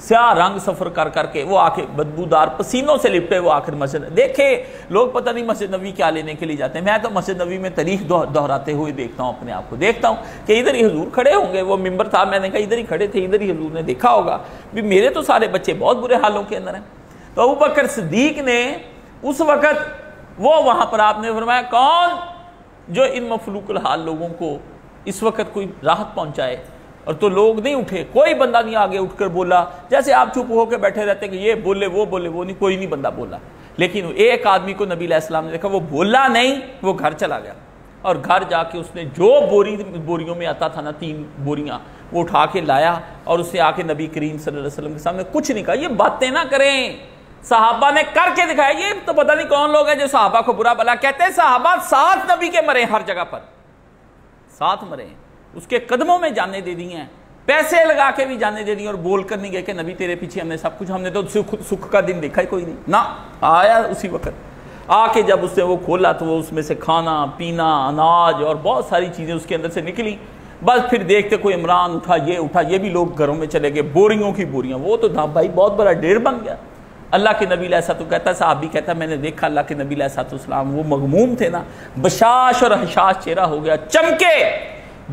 سیاہ رنگ سفر کر کر کے وہ آ کے بدبودار پسینوں سے لپٹے وہ آخر مسجد دیکھے لوگ پتہ نہیں مسجد نبوی کیا لینے کے لیے جاتے ہیں. میں تو مسجد نبوی میں تاریخ دہراتے ہوئے دیکھتا ہوں اپنے آپ کو, دیکھتا ہوں کہ ادھر ہی حضور کھڑے ہوں گے, وہ ممبر تھا میں نے کہا ادھر ہی کھڑے تھے, ادھر ہی حضور نے دیکھا ہوگا بھی میرے تو سارے بچے بہت برے حالوں کے اندر ہیں. تو ابوبکر صدیق نے اس وقت وہ وہاں پر آپ نے فرمایا کون جو ان مفلوق الحال لوگوں کو اس وقت کوئی راحت پہنچائے, اور تو لوگ نہیں اٹھے, کوئی بندہ نہیں آگے اٹھ کر بولا. جیسے آپ چپ ہو کے بیٹھے رہتے کہ یہ بولے وہ نہیں, کوئی نہیں بندہ بولا. لیکن ایک آدمی کو نبی علیہ السلام نے دیکھا, وہ بولا نہیں, وہ گھر چلا گیا, اور گھر جا کے اس نے جو بوریوں میں آتا تھا نا 3 بوریاں وہ اٹھا کے لایا, اور اس نے آ کے نبی کریم صلی اللہ علیہ وسلم کے سامنے کچھ نہیں کہا. یہ باتیں نہ کریں, صحابہ نے کر کے دکھایا. یہ تو پتہ نہیں کون لوگ ہیں جو صحابہ کو برا بھلا کہتے ہیں. صحابہ ساتھ نبی کے مرے, ہر جگہ پر ساتھ مرے, اس کے قدموں میں جانے دے دی ہیں, پیسے لگا کے بھی جانے دے دی, اور بول کر نہیں گئے کہ نبی تیرے پیچھے ہم نے سب کچھ, ہم نے تو سکھ کا دن دیکھا ہی کوئی نہیں نہ. آیا اسی وقت آ کے جب اس نے وہ کھولا تو وہ اس میں سے کھانا پینا اناج اور بہت ساری چیزیں اس کے اندر سے نکلی. بس پھر دیکھتے کوئی عمران اٹھا, یہ بھی لوگ گھروں میں چلے گئے, بوریوں کی بوریاں. وہ تو بھائی بہت بڑا ڈھیر بن گیا. اللہ کے نبی علیہ السلام کہتا ہے, صحابی کہتا ہے میں نے دیکھا اللہ کے نبی علیہ السلام وہ مغموم تھے نا, بشاش اور حشاش چہرہ ہو گیا, چمکے.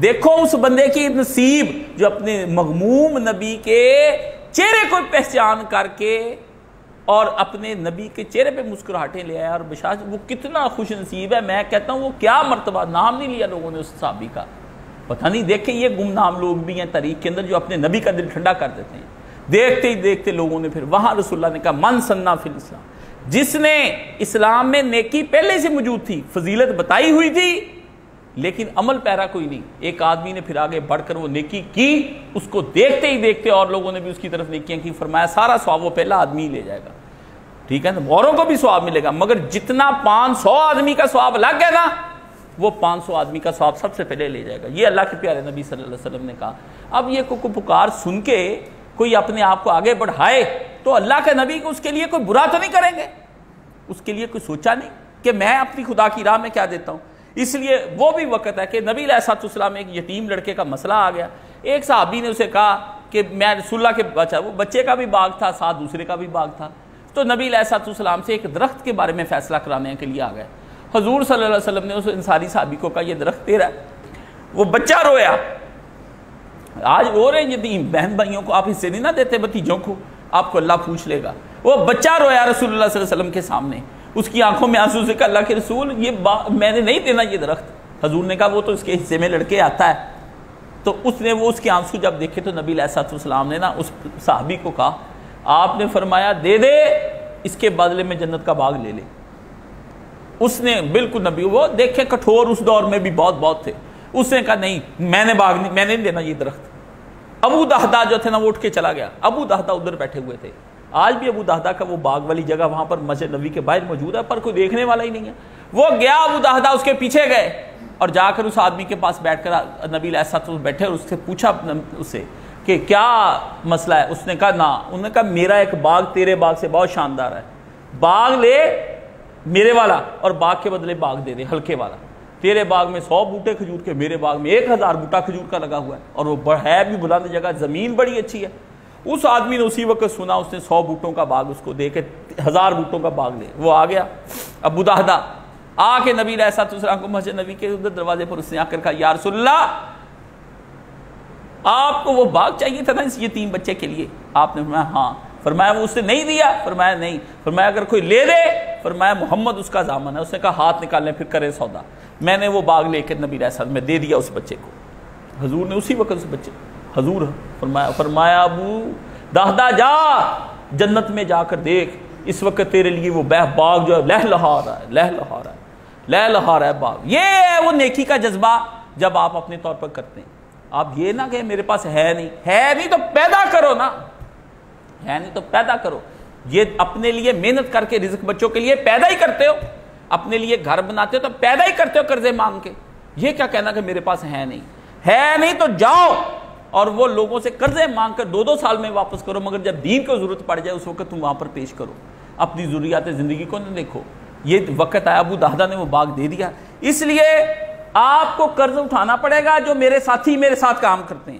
دیکھو اس بندے کی نصیب جو اپنے مغموم نبی کے چہرے کو پہچان کر کے اور اپنے نبی کے چہرے پہ مسکراہٹیں لے آیا, اور بشاش, وہ کتنا خوش نصیب ہے. میں کہتا ہوں وہ کیا مرتبہ, نام نہیں لیا لوگوں نے اس صحابی کا, پتہ نہیں. دیکھیں یہ گمنام لوگ بھی ہیں تاریخ کے اندر جو اپنے نبی کا دل ٹھنڈا کر دیتے ہیں. دیکھتے ہی دیکھتے لوگوں نے پھر وہاں رسول اللہ نے کہا من سنہ فی الاسلام, جس نے اسلام میں نیکی پہلے سے موجود تھی, فضیلت بتائی ہوئی تھی, لیکن عمل پیرا کوئی نہیں. ایک آدمی نے پھر آگے بڑھ کر وہ نیکی کی, اس کو دیکھتے ہی دیکھتے اور لوگوں نے بھی اس کی طرف نیکیاں کی. فرمایا سارا ثواب وہ پہلا آدمی ہی لے جائے گا, ٹھیک ہے نا, اوروں کو بھی ثواب ملے گا, مگر جتنا 500 آدمی کا ثواب لگ گیا نا, وہ 500 آدمی کا ثواب سب سے پہلے لے جائے گا. یہ اللہ کے پیارے نبی صلی اللہ علیہ وسلم نے کہا. اب یہ کو پکار سن کے کوئی اپنے آپ کو آگے بڑھائے تو اللہ کے نبی کو اس کے لیے کوئی برا تو نہیں کریں گے, اس کے لیے کوئی سوچا نہیں کہ میں اپنی خدا کی راہ میں کیا دیتا ہوں. اس لیے وہ بھی وقت ہے کہ نبی علیہ السلام ایک یتیم لڑکے کا مسئلہ آ گیا. ایک صحابی نے اسے کہا کہ میں رسول اللہ کے بچہ, وہ بچے کا بھی باغ تھا, ساتھ دوسرے کا بھی باغ تھا. تو نبی علیہ السلام سے ایک درخت کے بارے میں فیصلہ کرانے کے لیے آ گئے. حضور صلی اللہ علیہ وسلم نے اس انصاری صحابی کو کہا یہ درخت تیرا ہے. وہ بچہ رویا, آج رو رہے یتیم بہن بھائیوں کو آپ حصے نہیں نہ دیتے, بھتیجوں کو آپ کو اللہ پوچھ لے گا. وہ بچہ رویا رسول اللہ صلی اللہ علیہ وسلم کے سامنے, اس کی آنکھوں میں آنسو سے کہا اللہ کے رسول یہ میں نے نہیں دینا یہ درخت. حضور نے کہا وہ تو اس کے حصے میں لڑکے آتا ہے. تو اس نے وہ اس کے آنسو جب دیکھے تو نبی علیہ السلام نے نا اس صحابی کو کہا, آپ نے فرمایا دے دے, اس کے بدلے میں جنت کا باغ لے لے. اس نے بالکل نبی, وہ دیکھیں کٹھور اس دور میں بھی بہت تھے, اس نے کہا نہیں میں نے نہیں دینا یہ درخت. ابو دہدا جو تھے نا وہ اٹھ کے چلا گیا. ابو دہدا ادھر بیٹھے ہوئے تھے. آج بھی ابو دہدا کا وہ باغ والی جگہ وہاں پر مسجد نبوی کے باہر موجود ہے, پر کوئی دیکھنے والا ہی نہیں ہے. وہ گیا ابو دہدا, اس کے پیچھے گئے اور جا کر اس آدمی کے پاس بیٹھ کر نبی علیہ السلام بیٹھے اور اس سے پوچھا اس سے کہ کیا مسئلہ ہے. اس نے کہا نا, انہوں نے کہا میرا ایک باغ تیرے باغ سے بہت شاندار ہے, باغ لے میرے والا اور باغ کے بدلے باغ دے دے ہلکے والا. تیرے باغ میں 100 بوٹے کھجور کے, میرے باغ میں 1000 بوٹا کھجور کا لگا ہوا ہے, اور وہ ہے بھی بلند جگہ, زمین بڑی اچھی ہے. اس آدمی نے اسی وقت سنا, اس نے 100 بوٹوں کا باغ اس کو دے کے 1000 بوٹوں کا باغ لے. وہ آ گیا ابو دہدا, آ کے نبی علیہ السلام کو مسجد نبی کے ادھر دروازے پر اس نے آ کر کہا یا رسول اللہ آپ کو وہ باغ چاہیے تھا نا اس یتیم بچے کے لیے. آپ نے فرمایا ہاں. فرمایا وہ اس نے نہیں دیا. فرمایا نہیں. فرمایا اگر کوئی لے دے, فرمایا محمد اس کا ضامن ہے. اس نے کہا ہاتھ نکالنے پھر کرے سودا. میں نے وہ باغ لے کے نبی علیہ السلام میں دے دیا اس بچے کو. حضور نے اسی وقت اس بچے حضور فرمایا ابو دہدا جا جنت میں جا کر دیکھ, اس وقت تیرے لیے وہ باغ جو ہے لہلہا رہا ہے باغ. یہ ہے وہ نیکی کا جذبہ جب آپ اپنے طور پر کرتے ہیں. آپ یہ نہ کہ میرے پاس ہے نہیں تو پیدا کرو نا, ہے نہیں تو پیدا کرو. یہ اپنے لیے محنت کر کے رزق بچوں کے لیے پیدا ہی کرتے ہو, اپنے لیے گھر بناتے ہو تو پیدا ہی کرتے ہو قرضے مانگ کے. یہ کیا کہنا کہ میرے پاس ہے نہیں تو جاؤ اور وہ لوگوں سے قرضے مانگ کر 2 سال میں واپس کرو, مگر جب دین کو ضرورت پڑ جائے اس وقت تم وہاں پر پیش کرو. اپنی ضروریات زندگی کو نہ دیکھو. یہ وقت آیا, ابو دہدا نے وہ باغ دے دیا. اس لیے آپ کو قرض اٹھانا پڑے گا جو میرے ساتھی میرے ساتھ کام کرتے ہیں,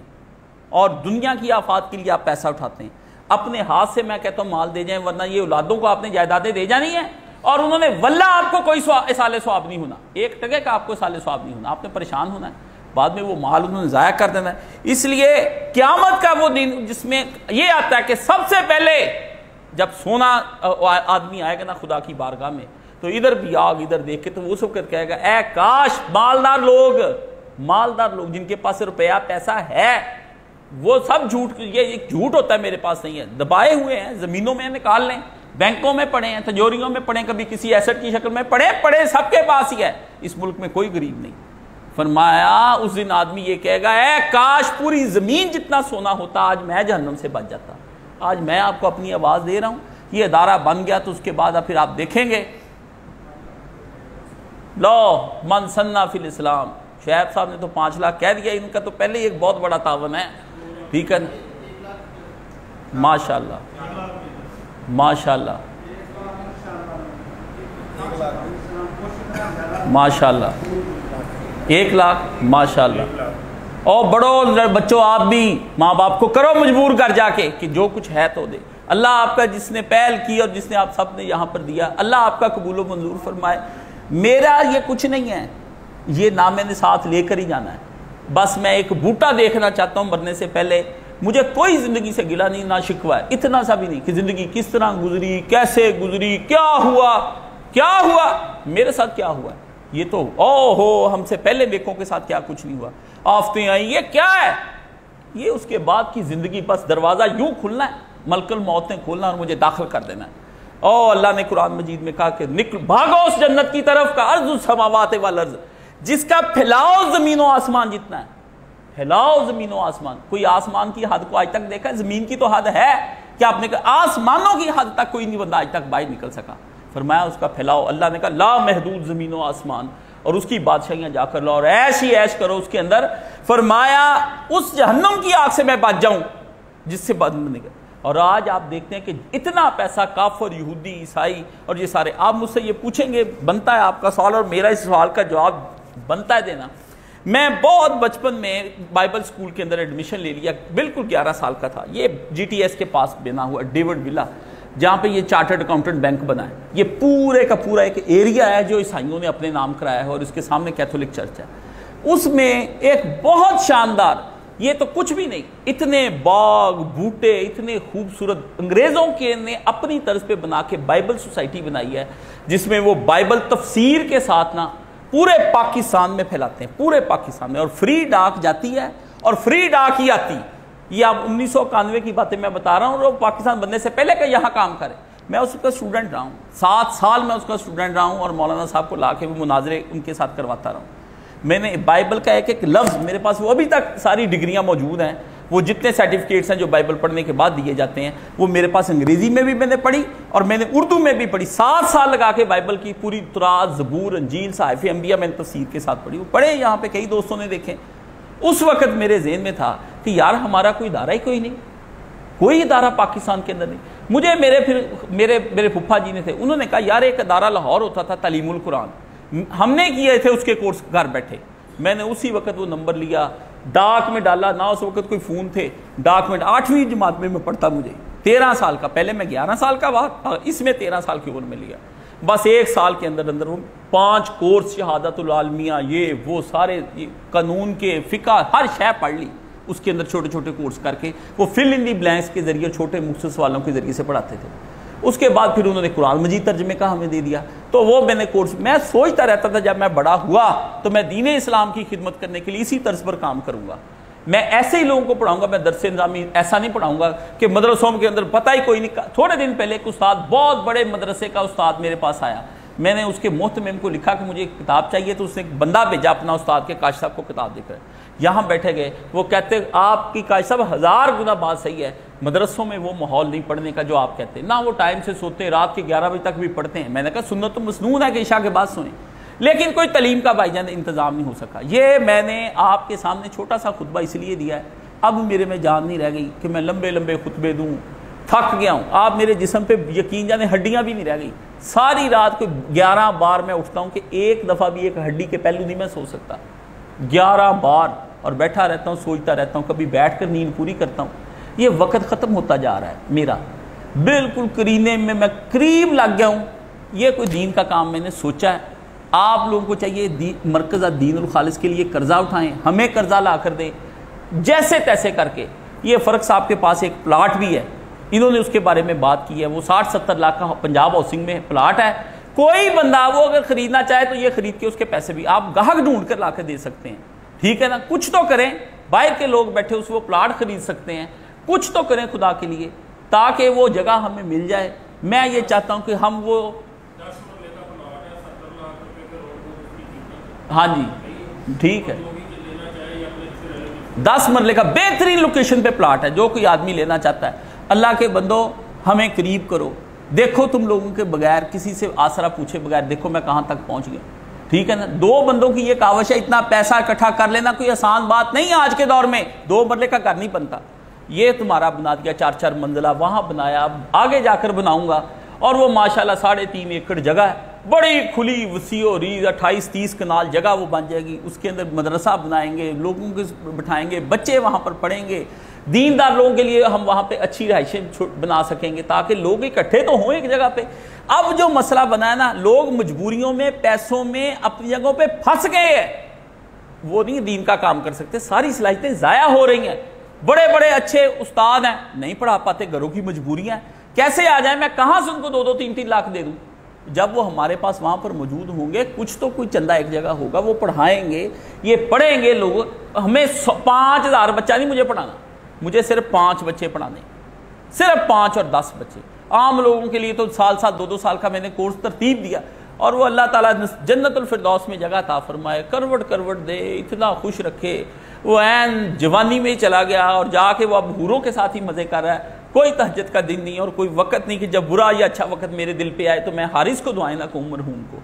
اور دنیا کی آفات کے لیے آپ پیسہ اٹھاتے ہیں. اپنے ہاتھ سے میں کہتا ہوں مال دے جائیں، ورنہ یہ اولادوں کو آپ نے جائیدادیں دے جانی ہیں، اور انہوں نے واللہ آپ کو کوئی اصال ثواب نہیں ہونا، ایک ٹکے کا آپ کو اصال ثواب نہیں ہونا، آپ نے پریشان ہونا ہے، بعد میں وہ مال انہوں نے ضائع کر دینا ہے۔ اس لیے قیامت کا وہ دن جس میں یہ آتا ہے کہ سب سے پہلے جب سونا آدمی آئے گا نا خدا کی بارگاہ میں، تو ادھر بھی آگ ادھر دیکھ کے تو وہ سب کہے گا اے کاش مالدار لوگ جن کے پاس روپیہ پیسہ ہے، وہ سب جھوٹ، یہ ایک جھوٹ ہوتا ہے میرے پاس نہیں ہے، دبائے ہوئے ہیں، زمینوں میں نکال لیں، بینکوں میں پڑے ہیں، تجوریوں میں پڑے ہیں، کبھی کسی ایسٹ کی شکل میں پڑے سب کے پاس ہی ہے، اس ملک میں کوئی غریب نہیں۔ فرمایا اس دن آدمی یہ کہے گا اے کاش پوری زمین جتنا سونا ہوتا، آج میں جہنم سے بچ جاتا، آج میں آپ کو اپنی آواز دے رہا ہوں، یہ ادارہ بن گیا تو اس کے بعد پھر آپ دیکھیں گے لو من سنہ فی الاسلام، شعیب صاحب نے تو 5 لاکھ کہہ دیا، ان کا تو پہلے ہی ایک بہت بڑا تعاون ہے، ٹھیک ہے، ماشاءاللہ ماشاءاللہ ماشاءاللہ 1 لاکھ ماشاءاللہ۔ اور بڑوں بچوں آپ بھی ماں باپ کو کرو مجبور کر جا کے کہ جو کچھ ہے تو دے، اللہ آپ کا جس نے پہل کی اور جس نے آپ سب نے یہاں پر دیا، اللہ آپ کا قبول و منظور فرمائے۔ میرا یہ کچھ نہیں ہے، یہ نہ میں نے ساتھ لے کر ہی جانا ہے، بس میں ایک بوٹا دیکھنا چاہتا ہوں مرنے سے پہلے، مجھے کوئی زندگی سے گلہ نہیں، نہ شکوہ ہے، اتنا سا بھی نہیں کہ زندگی کس طرح گزری، کیسے گزری، کیا ہوا میرے ساتھ، کیا ہوا ہے، یہ تو ہم سے پہلے نیکوں کے ساتھ کیا کچھ نہیں ہوا، آفتیں آئیں، یہ کیا ہے، یہ اس کے بعد کی زندگی، بس دروازہ یوں کھلنا ہے، ملک الموت نے کھولنا اور مجھے داخل کر دینا ہے۔ اللہ نے قرآن مجید میں کہا کہ بھاگو اس جنت کی طرف کا ارض السماوات والارض، جس کا پھیلاؤ زمین و آسمان جتنا ہے، پھیلاؤ زمین و آسمان، کوئی آسمان کی حد کو آج تک دیکھا ہے؟ زمین کی تو حد ہے، کیا آپ نے کہا آسمانوں کی حد تک کوئی نہیں بندہ آج تک باہر نکل سکا، فرمایا اس کا پھیلاؤ، اللہ نے کہا لا محدود زمین و آسمان، اور اس کی بادشاہیاں جا کر لو اور ایش ہی ایش کرو اس کے اندر، فرمایا اس جہنم کی آگ سے میں بچ جاؤں جس سے بند نکل۔ اور آج آپ دیکھتے ہیں کہ اتنا پیسہ کافر، یہودی، عیسائی اور یہ سارے، آپ مجھ سے یہ پوچھیں گے، بنتا ہے آپ کا سوال اور میرا اس سوال کا جواب بنتا ہے دینا۔ میں بہت بچپن میں بائبل سکول کے اندر ایڈمیشن لے لیا، بالکل 11 سال کا تھا، یہ جی ٹی ایس کے پاس بنا ہوا ڈیوڈ ولا، جہاں پہ یہ چارٹرڈ اکاؤنٹنٹ بینک بنا ہے، یہ پورے کا پورا ایک ایریا ہے جو عیسائیوں نے اپنے نام کرایا ہے، اور اس کے سامنے کیتھولک چرچ ہے، اس میں ایک بہت شاندار، یہ تو کچھ بھی نہیں، اتنے باغ بوٹے، اتنے خوبصورت، انگریزوں کے نے اپنی طرز پہ بنا کے بائبل سوسائٹی بنائی ہے، جس میں وہ بائبل تفسیر کے ساتھ نا پورے پاکستان میں پھیلاتے ہیں، پورے پاکستان میں، اور فری ڈاک جاتی ہے اور فری ڈاک ہی آتی، یہ اب 1991 کی باتیں میں بتا رہا ہوں، اور پاکستان بننے سے پہلے کہ یہاں کام کرے، میں اس کا اسٹوڈنٹ رہا ہوں، 7 سال میں اس کا اسٹوڈنٹ رہا ہوں، اور مولانا صاحب کو لا کے وہ مناظرے ان کے ساتھ کرواتا رہا ہوں۔ میں نے بائبل کا ایک لفظ، میرے پاس وہ ابھی تک ساری ڈگریاں موجود ہیں، وہ جتنے سرٹیفکیٹس ہیں جو بائبل پڑھنے کے بعد دیے جاتے ہیں، وہ میرے پاس انگریزی میں بھی میں نے پڑھی اور میں نے اردو میں بھی پڑھی، 7 سال لگا کے بائبل کی پوری تورات، زبور، انجیل، صحائف انبیاء میں نے تفسیر کے ساتھ پڑھی، وہ پڑھے یہاں پہ کئی دوستوں نے دیکھے۔ اس وقت میرے ذہن میں تھا کہ یار ہمارا کوئی ادارہ ہی کوئی نہیں، کوئی ادارہ پاکستان کے اندر نہیں۔ مجھے میرے پھپھا جی نے تھے، انہوں نے کہا یار ایک ادارہ لاہور ہوتا تھا تعلیم القرآن، ہم نے کیے تھے اس کے کورس گھر بیٹھے، میں نے اسی وقت وہ نمبر لیا، ڈاک میں ڈالا، نہ اس وقت کوئی فون تھے، ڈاک میں 8ویں جماعت میں پڑھتا، مجھے 13 سال کا، پہلے میں 11 سال کا بات، اس میں 13 سال کی عمر میں لیا، بس 1 سال کے اندر اندر وہ 5 کورس، شہادت العالمیہ، یہ وہ سارے قانون کے، فقہ، ہر شے پڑھ لی، اس کے اندر چھوٹے چھوٹے کورس کر کے وہ فل ان دی بلینکس کے ذریعے، چھوٹے مختصر سوالوں کے ذریعے سے پڑھاتے تھے۔ اس کے بعد پھر انہوں نے قرآن مجید ترجمے کا ہمیں دے دیا، تو وہ میں نے کورس، میں سوچتا رہتا تھا جب میں بڑا ہوا تو میں دین اسلام کی خدمت کرنے کے لیے اسی طرز پر کام کروں گا، میں ایسے ہی لوگوں کو پڑھاؤں گا، میں درس نظامی ایسا نہیں پڑھاؤں گا کہ مدرسوں کے اندر پتہ ہی کوئی نہیں۔ تھوڑے دن پہلے ایک استاد، بہت بڑے مدرسے کا استاد میرے پاس آیا، میں نے اس کے محتمم کو لکھا کہ مجھے ایک کتاب چاہیے، تو اس نے ایک بندہ بھیجا اپنا استاد کے، کاش صاحب کو کتاب دے کر، یہاں بیٹھے گئے، وہ کہتے آپ کی کاش صاحب 1000 گنا بات صحیح ہے، مدرسوں میں وہ ماحول نہیں پڑھنے کا جو آپ کہتے ہیں، نہ وہ ٹائم سے سوتے ہیں، رات کے 11 بجے تک بھی پڑھتے ہیں۔ میں نے کہا سنت تو مسنون ہے کہ عشاء کے بعد سوئیں، لیکن کوئی تعلیم کا بھائی جان انتظام نہیں ہو سکا۔ یہ میں نے آپ کے سامنے چھوٹا سا خطبہ اس لیے دیا ہے، اب میرے میں جان نہیں رہ گئی کہ میں لمبے لمبے خطبے دوں، تھک گیا ہوں، آپ میرے جسم پہ یقین جانے ہڈیاں بھی نہیں رہ گئی، ساری رات کو 11 بار میں اٹھتا ہوں کہ ایک دفعہ بھی ایک ہڈی کے پہلو نہیں میں سو سکتا، 11 بار، اور بیٹھا رہتا ہوں، سوچتا رہتا ہوں، کبھی بیٹھ کر نیند پوری کرتا ہوں، یہ وقت ختم ہوتا جا رہا ہے میرا، بالکل کرینے میں قریب لگ گیا ہوں. یہ کوئی دین کا کام میں نے سوچا ہے؟ آپ لوگوں کو چاہیے مرکز دین الخالص کے لیے قرضہ اٹھائیں، ہمیں قرضہ لا کر دیں جیسے تیسے کر کے. یہ فرق صاحب کے پاس ایک پلاٹ بھی ہے، انہوں نے اس کے بارے میں بات کی ہے، وہ 60-70 لاکھ کا پنجاب ہاؤسنگ میں پلاٹ ہے. کوئی بندہ وہ اگر خریدنا چاہے تو یہ خرید کے اس کے پیسے بھی آپ گاہک ڈھونڈ کر لا کے دے سکتے ہیں. ٹھیک ہے نا، کچھ تو کریں. باہر کے لوگ بیٹھے اس وہ پلاٹ خرید سکتے ہیں، کچھ تو کریں خدا کے لیے تاکہ وہ جگہ ہمیں مل جائے. میں یہ چاہتا ہوں کہ ہم وہ ہاں جی ٹھیک ہے 10 مرلے کا بہترین لوکیشن پہ پلاٹ ہے، جو کوئی آدمی لینا چاہتا ہے. اللہ کے بندو ہمیں قریب کرو. دیکھو تم لوگوں کے بغیر کسی سے آسرا پوچھے بغیر دیکھو میں کہاں تک پہنچ گیا. ٹھیک ہے نا، 2 بندوں کی یہ کاوش ہے. اتنا پیسہ اکٹھا کر لینا کوئی آسان بات نہیں ہے آج کے دور میں. 2 مرلے کا گھر نہیں بنتا. یہ تمہارا بنا دیا 4-4 منزلہ، وہاں بنایا، اب آگے جا کر بناؤں گا. اور وہ ماشاءاللہ 3.5 ایکڑ جگہ ہے، بڑی کھلی وسیع و ریز 28-30 کنال جگہ وہ بن جائے گی. اس کے اندر مدرسہ بنائیں گے، لوگوں کو بٹھائیں گے، بچے وہاں پر پڑھیں گے. دیندار لوگوں کے لیے ہم وہاں پہ اچھی رہائشیں بنا سکیں گے تاکہ لوگ اکٹھے تو ہوں ایک جگہ پہ. اب جو مسئلہ بنا ہے نا، لوگ مجبوریوں میں، پیسوں میں اپنی جگہوں پہ پھنس گئے ہیں، وہ نہیں دین کا کام کر سکتے. ساری صلاحیتیں ضائع ہو رہی ہیں. بڑے بڑے اچھے استاد ہیں، نہیں پڑھا پاتے، گھروں کی مجبوریاں ہیں. کیسے آ جائیں؟ میں کہاں سے ان کو 2-2, 3-3 لاکھ دے دوں؟ جب وہ ہمارے پاس وہاں پر موجود ہوں گے، کچھ تو کوئی چندہ ایک جگہ ہوگا، وہ پڑھائیں گے، یہ پڑھیں گے لوگ. ہمیں 5,000 بچہ نہیں مجھے پڑھانا، مجھے صرف 5 بچے پڑھانے، صرف 5 اور 10 بچے. عام لوگوں کے لیے تو سال 2-2 سال کا میں نے کورس ترتیب دیا، اور وہ اللہ تعالیٰ جنت الفردوس میں جگہ عطا فرمائے، کروٹ دے، اتنا خوش رکھے. وہ عین جوانی میں ہی چلا گیا اور جا کے وہ اب حوروں کے ساتھ ہی مزے کر رہا ہے. کوئی تہجد کا دن نہیں اور کوئی وقت نہیں کہ جب برا یا اچھا وقت میرے دل پہ آئے تو میں حارث کو دعائیں نہ کہوں مرحوم کو.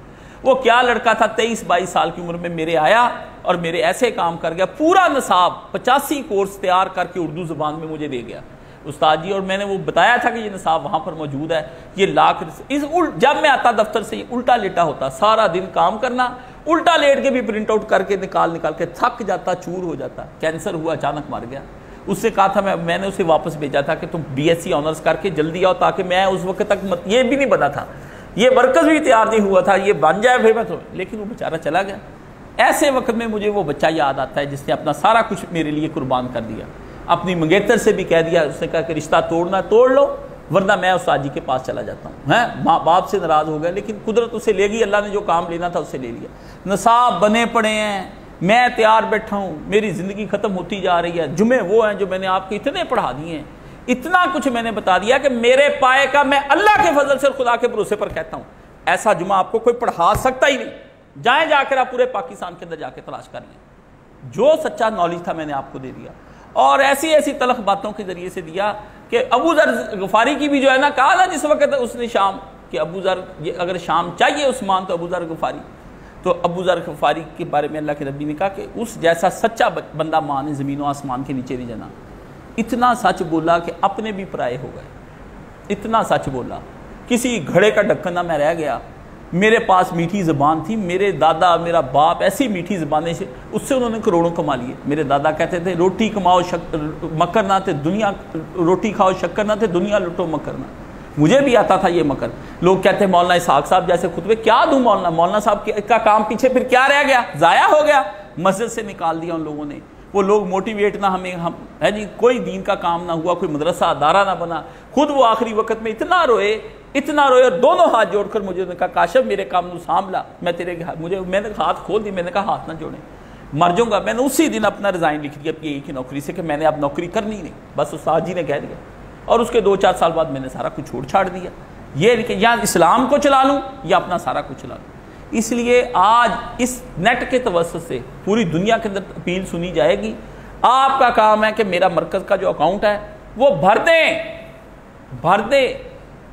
وہ کیا لڑکا تھا، 23-22 سال کی عمر میں میرے آیا اور میرے ایسے کام کر گیا. پورا نصاب 85 کورس تیار کر کے اردو زبان میں مجھے دے گیا استاد جی. اور میں نے وہ بتایا تھا کہ یہ نصاب وہاں پر موجود ہے. یہ لاکھ جب میں آتا دفتر سے یہ الٹا لیٹا ہوتا، سارا دن کام کرنا، الٹا لیٹ کے بھی پرنٹ آؤٹ کر کے نکال کے تھک جاتا، چور ہو جاتا. کینسر ہوا، اچانک مر گیا. اس سے کہا تھا میں نے اسے واپس بھیجا تھا کہ تم BSc آنرز کر کے جلدی آؤ تاکہ میں اس وقت تک یہ بھی نہیں بنا تھا، یہ مرکز بھی تیار نہیں ہوا تھا، یہ بن جائے پھر میں تو. لیکن وہ بیچارہ چلا گیا. ایسے وقت میں مجھے وہ بچہ یاد آتا ہے جس نے اپنا سارا کچھ میرے لیے قربان کر دیا. اپنی منگیتر سے بھی کہہ دیا، اس نے کہا کہ رشتہ توڑنا توڑ لو ورنہ میں استاد جی کے پاس چلا جاتا ہوں. ماں باپ سے ناراض ہو گیا لیکن قدرت اسے لے گئی، اللہ نے جو کام لینا تھا اسے لے لیا. نصاب بنے پڑے ہیں، میں تیار بیٹھا ہوں، میری زندگی ختم ہوتی جا رہی ہے. جمعے وہ ہیں جو میں نے آپ کے اتنے پڑھا دیے ہیں، اتنا کچھ میں نے بتا دیا کہ میرے پائے کا میں اللہ کے فضل سے خدا کے بھروسے پر کہتا ہوں ایسا جمعہ آپ کو کوئی پڑھا سکتا ہی نہیں. جائیں جا کر آپ پورے پاکستان کے اندر جا کے تلاش کر لیں. جو سچا نالج تھا میں نے آپ کو دے دیا، اور ایسی تلخ باتوں کے ذریعے سے دیا کہ ابو ذر غفاری کی بھی جو ہے نا، کہا نا جس وقت اس نے شام کہ ابو ذر اگر شام چاہیے عثمان تو ابو ذر غفاری. تو ابو ذر غفاری کے بارے میں اللہ کے نبی نے کہا کہ اس جیسا سچا بندہ ماں نے زمین و آسمان کے نیچے نہیں جانا. اتنا سچ بولا کہ اپنے بھی پرائے ہو گئے. اتنا سچ بولا، کسی گھڑے کا ڈھکن نہ میں رہ گیا. میرے پاس میٹھی زبان تھی، میرے دادا میرا باپ ایسی میٹھی زبانیں سے اس سے انہوں نے کروڑوں کما لیے. میرے دادا کہتے تھے روٹی کماؤ مکر نہ تھے دنیا، روٹی کھاؤ شکر نہ تھے دنیا لٹو مکر نہ. مجھے بھی آتا تھا یہ مکر. لوگ کہتے ہیں مولانا اسحاق صاحب جیسے خطبے کیا دوں مولانا صاحب کا کام پیچھے پھر کیا رہ گیا، ضائع ہو گیا. مسجد سے نکال دیا ان لوگوں نے. وہ لوگ موٹیویٹ نہ ہمیں ہے جی، کوئی دین کا کام نہ ہوا، کوئی مدرسہ ادارہ نہ بنا. خود وہ آخری وقت میں اتنا روئے اور دونوں ہاتھ جوڑ کر مجھے نے کہا کاشف میرے کام نو ساملا، میں نے ہاتھ کھول دی. میں نے کہا ہاتھ نہ جوڑیں، مر جاؤں گا. میں نے اسی دن اپنا ریزائن لکھ دیا پی کی نوکری سے کہ میں نے اب نوکری کرنی نہیں، بس استاد جی نے کہہ دیا. اور اس کے 2-4 سال بعد میں نے سارا کچھ چھاڑ دیا. یہ کہ یا اسلام کو چلا لوں یا اپنا سارا کچھ چلا لوں. اس لیے آج اس نیٹ کے توسط سے پوری دنیا کے اندر اپیل سنی جائے گی. آپ کا کام ہے کہ میرا مرکز کا جو اکاؤنٹ ہے وہ بھر دیں.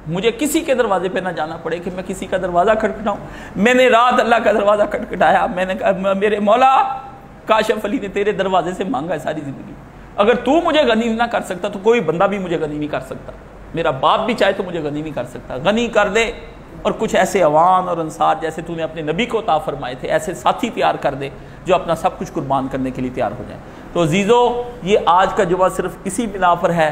مجھے کسی کے دروازے پہ نہ جانا پڑے کہ میں کسی کا دروازہ کھٹکھٹاؤں. میں نے رات اللہ کا دروازہ کھٹکھٹایا. میں نے کہا میرے مولا کاشف علی نے تیرے دروازے سے مانگا ہے ساری زندگی. اگر تو مجھے غنی نہ کر سکتا تو کوئی بندہ بھی مجھے غنی نہیں کر سکتا. میرا باپ بھی چاہے تو مجھے غنی نہیں کر سکتا. غنی کر دے اور کچھ ایسے عوان اور انصار جیسے تو نے اپنے نبی کو عطا فرمائے تھے ایسے ساتھی تیار کر دے جو اپنا سب کچھ قربان کرنے کے لیے تیار ہو جائیں. تو عزیزو یہ آج کا جمعہ صرف اسی بنا پر ہے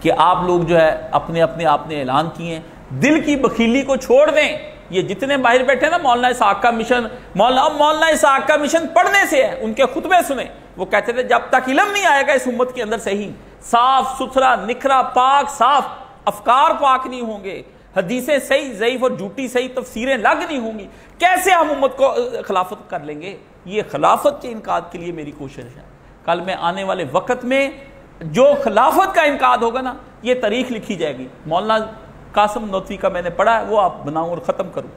کہ آپ لوگ جو ہے اپنے آپ نے اعلان کیے ہیں، دل کی بخیلی کو چھوڑ دیں. یہ جتنے باہر بیٹھے نا مولانا اسحاق کا مشن، مولانا اسحاق کا مشن پڑھنے سے ہے، ان کے خطبے سنیں. وہ کہتے تھے جب تک علم نہیں آئے گا اس امت کے اندر صحیح صاف ستھرا نکھرا پاک صاف افکار پاک نہیں ہوں گے، حدیثیں صحیح ضعیف اور جھوٹی صحیح تفسیریں لگ نہیں ہوں گی، کیسے ہم امت کو خلافت کر لیں گے؟ یہ خلافت کے انقاد کے لیے میری کوشش ہے. کل میں آنے والے وقت میں جو خلافت کا انقاد ہوگا نا، یہ تاریخ لکھی جائے گی. مولانا قاسم نوتوی کا میں نے پڑھا ہے، وہ آپ بناؤں اور ختم کروں.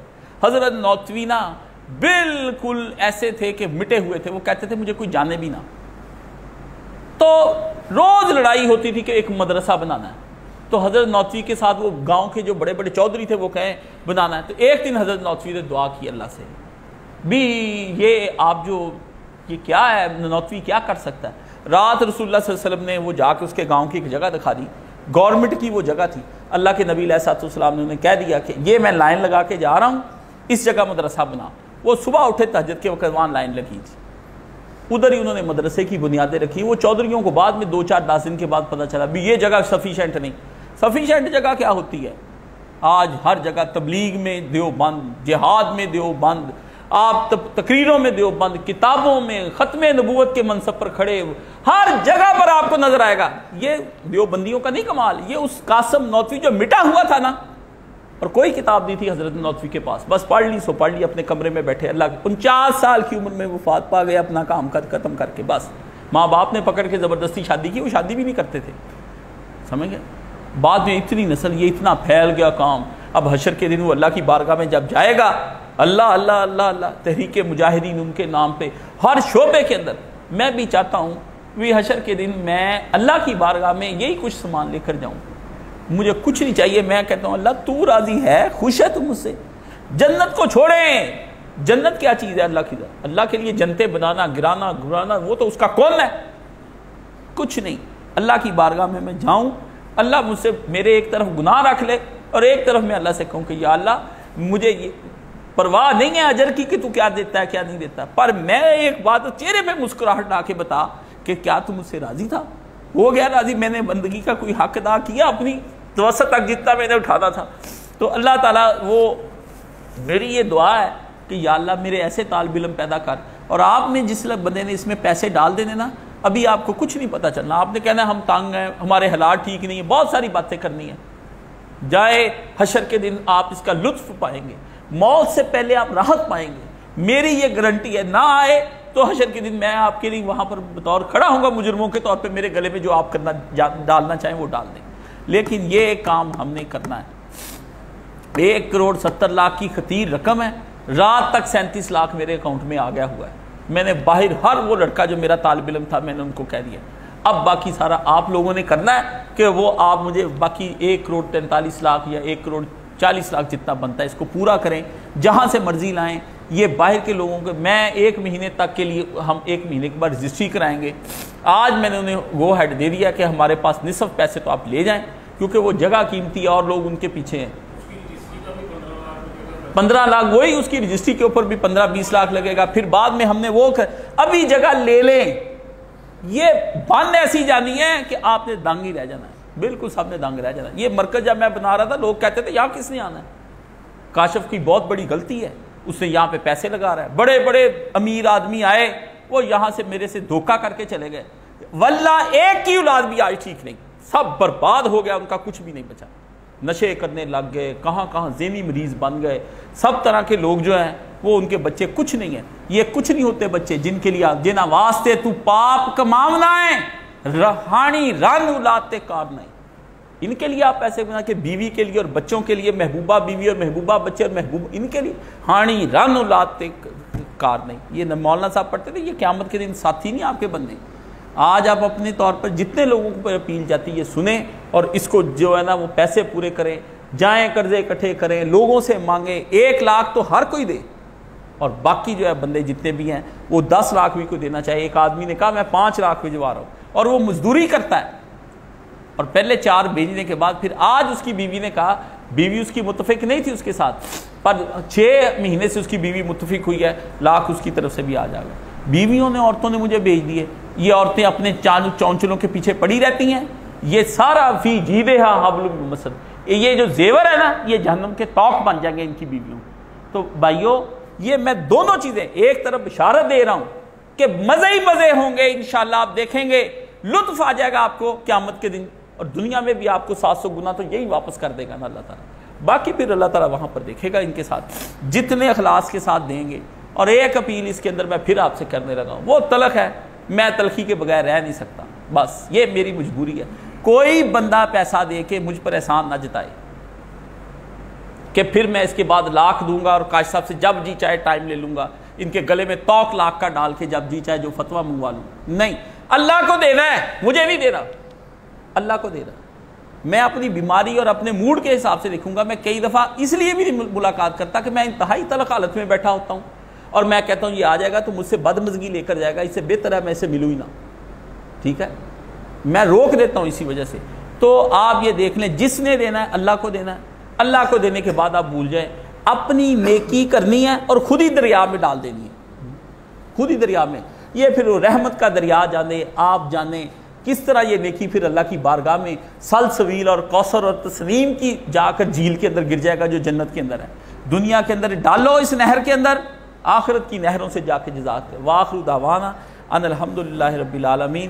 حضرت نوتوی نا بالکل ایسے تھے کہ مٹے ہوئے تھے. وہ کہتے تھے مجھے کوئی جانے بھی نہ. تو روز لڑائی ہوتی تھی کہ ایک مدرسہ بنانا ہے. تو حضرت نوتوی کے ساتھ وہ گاؤں کے جو بڑے بڑے چودھری تھے وہ کہیں بنانا ہے. تو ایک دن حضرت نوتوی نے دعا کی اللہ سے، بھی یہ آپ جو یہ کیا ہے، نوتوی کیا کر سکتا ہے؟ رات رسول اللہ صلی اللہ علیہ وسلم نے وہ جا کے اس کے گاؤں کی ایک جگہ دکھا دی، گورنمنٹ کی وہ جگہ تھی. اللہ کے نبی علیہ السلام نے انہیں کہہ دیا کہ یہ میں لائن لگا کے جا رہا ہوں، اس جگہ مدرسہ بنا. وہ صبح اٹھے تہجد کے وقت وہاں لائن لگی تھی، ادھر ہی انہوں نے مدرسے کی بنیادیں رکھی. وہ چودھریوں کو بعد میں 2-4-10 دن کے بعد پتہ چلا بھی یہ جگہ سفیشینٹ نہیں. سفیشینٹ جگہ کیا ہوتی ہے؟ آج ہر جگہ تبلیغ میں دیوبند، جہاد میں دیوبند، آپ تقریروں میں دیوبند، کتابوں میں ختم نبوت کے منصب پر کھڑے، ہر جگہ پر آپ کو نظر آئے گا. یہ دیوبندیوں کا نہیں کمال، یہ اس قاسم نوتوی جو مٹا ہوا تھا نا، اور کوئی کتاب نہیں تھی حضرت نوتوی کے پاس، بس پڑھ لی سو پڑھ لی، اپنے کمرے میں بیٹھے. اللہ کے 49 سال کی عمر میں وفات پا گئے اپنا کام ختم کر کے. بس ماں باپ نے پکڑ کے زبردستی شادی کی، وہ شادی بھی نہیں کرتے تھے، سمجھ گئے. بعد میں اتنی نسل، یہ اتنا پھیل گیا کام. اب حشر کے دن وہ اللہ کی بارگاہ میں جب جائے گا، اللہ اللہ اللہ اللہ، تحریک مجاہدین ان کے نام پہ ہر شعبے کے اندر. میں بھی چاہتا ہوں بھی حشر کے دن میں اللہ کی بارگاہ میں یہی کچھ سامان لے کر جاؤں. مجھے کچھ نہیں چاہیے. میں کہتا ہوں اللہ تو راضی ہے، خوش ہے تو مجھ سے. جنت کو چھوڑیں، جنت کیا چیز ہے اللہ کی ذات؟ اللہ کے لیے جنتیں بنانا، گرانا گرانا، وہ تو اس کا کون ہے؟ کچھ نہیں. اللہ کی بارگاہ میں جاؤں، اللہ مجھ سے میرے ایک طرف گناہ رکھ لے اور ایک طرف میں اللہ سے کہوں کہ یا اللہ مجھے یہ پرواہ نہیں ہے اجر کی کہ تو کیا دیتا ہے کیا نہیں دیتا، پر میں ایک بات چہرے پہ مسکراہٹ لا کے بتا کہ کیا تو مجھ سے راضی تھا؟ ہو گیا راضی، میں نے بندگی کا کوئی حق ادا کیا اپنی توسط تک جتنا میں نے اٹھانا تھا. تو اللہ تعالیٰ وہ میری یہ دعا ہے کہ یا اللہ میرے ایسے طالب علم پیدا کر. اور آپ نے جس بندے نے اس میں پیسے ڈال دینے نا، ابھی آپ کو کچھ نہیں پتا چلنا. آپ نے کہنا ہم تنگ ہیں، ہمارے حالات ٹھیک نہیں ہیں، بہت ساری باتیں کرنی ہیں. جائے حشر کے دن آپ اس کا لطف پائیں گے، موت سے پہلے آپ راحت پائیں گے. میری یہ گارنٹی ہے. نہ آئے تو حشر کے دن میں آپ کے لیے وہاں پر بطور کھڑا ہوں گا مجرموں کے طور پہ، میرے گلے میں جو آپ کرنا ڈالنا چاہیں وہ ڈال دیں. لیکن یہ کام ہم نے کرنا ہے. 1,70,00,000 کی خطیر رقم ہے. رات تک 37 لاکھ میرے اکاؤنٹ میں آ گیا ہوا ہے. میں نے باہر ہر وہ لڑکا جو میرا طالب علم تھا میں نے ان کو کہہ دیا. اب باقی سارا آپ لوگوں نے کرنا ہے کہ وہ آپ مجھے باقی 1,43,00,000 یا 1,40,00,000 جتنا بنتا ہے اس کو پورا کریں، جہاں سے مرضی لائیں. یہ باہر کے لوگوں کو میں 1 مہینے تک کے لیے، ہم 1 مہینے کے بعد رجسٹری کرائیں گے. آج میں نے انہیں گو ہیڈ دے دیا کہ ہمارے پاس نصف پیسے تو آپ لے جائیں، کیونکہ وہ جگہ قیمتی ہے اور لوگ ان کے پیچھے ہیں. 15 لاکھ، وہی اس کی رجسٹری کے اوپر بھی 15-20 لاکھ لگے گا. پھر بعد میں ہم نے وہ ابھی جگہ لے لیں. یہ بند ایسی جانی ہے کہ آپ نے دنگ ہی رہ جانا ہے، بالکل سب نے دنگ رہ جانا ہے. یہ مرکز جب میں بنا رہا تھا لوگ کہتے تھے یہاں کس نے آنا ہے؟ کاشف کی بہت بڑی غلطی ہے، اس نے یہاں پہ پیسے لگا رہا ہے. بڑے بڑے امیر آدمی آئے، وہ یہاں سے میرے سے دھوکہ کر کے چلے گئے. واللہ ایک کی اولاد بھی آج ٹھیک نہیں، سب برباد ہو گیا، ان کا کچھ بھی نہیں بچا. نشے کرنے لگ گئے، کہاں کہاں ذہنی مریض بن گئے. سب طرح کے لوگ جو ہیں وہ ان کے بچے کچھ نہیں ہیں. یہ کچھ نہیں ہوتے بچے جن کے لیے جن واسطے تو پاپ کماونا ہے، رہانی رن اولادتے کار نہیں. ان کے لیے آپ پیسے بنا کے بیوی کے لیے اور بچوں کے لیے، محبوبہ بیوی اور محبوبہ بچے اور محبوب، ان کے لیے ہانی رن اولادتے کار نہیں. یہ مولانا صاحب پڑھتے تھے، یہ قیامت کے دن ساتھی نہیں آپ کے بندے. آج آپ اپنے طور پر جتنے لوگوں کو اپیل جاتی ہے یہ سنیں اور اس کو جو ہے نا وہ پیسے پورے کریں. جائیں قرضے اکٹھے کریں، لوگوں سے مانگیں. 1 لاکھ تو ہر کوئی دے، اور باقی جو ہے بندے جتنے بھی ہیں وہ 10 لاکھ بھی کوئی دینا چاہیے. ایک آدمی نے کہا میں 5 لاکھ بھجوا رہا ہوں، اور وہ مزدوری کرتا ہے. اور پہلے 4 بھیجنے کے بعد پھر آج اس کی بیوی نے کہا، بیوی اس کی متفق نہیں تھی اس کے ساتھ، پر 6 مہینے سے اس کی بیوی متفق ہوئی ہے، لاکھ اس کی طرف سے بھی آ جائے گا. بیویوں نے، عورتوں نے مجھے بھیج دیے یہ عورتیں اپنے چونچلوں کے پیچھے پڑی رہتی ہیں، یہ سارا فی جیدہا حبل من مسد، یہ جو زیور ہے نا یہ جہنم کے طوق بن جائیں گے ان کی بیویوں۔ تو بھائیو یہ میں دونوں چیزیں، ایک طرف بشارت دے رہا ہوں کہ مزے ہی مزے ہوں گے انشاءاللہ، آپ دیکھیں گے لطف آ جائے گا آپ کو قیامت کے دن، اور دنیا میں بھی آپ کو 700 گنا تو یہی واپس کر دے گا نا اللہ تعالیٰ۔ باقی پھر اللہ تعالیٰ وہاں پر دیکھے گا ان کے ساتھ جتنے اخلاص کے ساتھ دیں گے۔ اور ایک اپیل اس کے اندر میں پھر آپ سے کرنے لگا ہوں، وہ تلخ ہے، میں تلخی کے بغیر رہ نہیں سکتا، بس یہ میری مجبوری ہے۔ کوئی بندہ پیسہ دے کے مجھ پر احسان نہ جتائے کہ پھر میں اس کے بعد لاکھ دوں گا اور کاش صاحب سے جب جی چاہے ٹائم لے لوں گا، ان کے گلے میں توق لاکھ کا ڈال کے جب جی چاہے جو فتویٰ منگوا لوں۔ نہیں، اللہ کو دینا ہے، مجھے نہیں دینا، اللہ کو دینا۔ میں اپنی بیماری اور اپنے موڈ کے حساب سے لکھوں گا۔ میں کئی دفعہ اس لیے بھی ملاقات کرتا کہ میں انتہائی تلخ حالت میں بیٹھا ہوتا ہوں اور میں کہتا ہوں یہ آ جائے گا تو مجھ سے بدمزگی لے کر جائے گا، اس سے بہتر ہے میں اسے ملوں ہی نہ، ٹھیک ہے، میں روک دیتا ہوں اسی وجہ سے۔ تو آپ یہ دیکھ لیں، جس نے دینا ہے اللہ کو دینا ہے، اللہ کو دینے کے بعد آپ بھول جائیں، اپنی نیکی کرنی ہے اور خود ہی دریا میں ڈال دینی ہے، خود ہی دریا میں۔ یہ پھر رحمت کا دریا جانے، آپ جانے کس طرح یہ نیکی پھر اللہ کی بارگاہ میں سلسبیل اور کوثر اور تسنیم کی جا کر جھیل کے اندر گر جائے گا جو جنت کے اندر ہے۔ دنیا کے اندر ڈالو اس نہر کے اندر، آخرت کی نہروں سے جا کے جزا۔ وآخر دعوانا ان الحمدللہ رب العالمین۔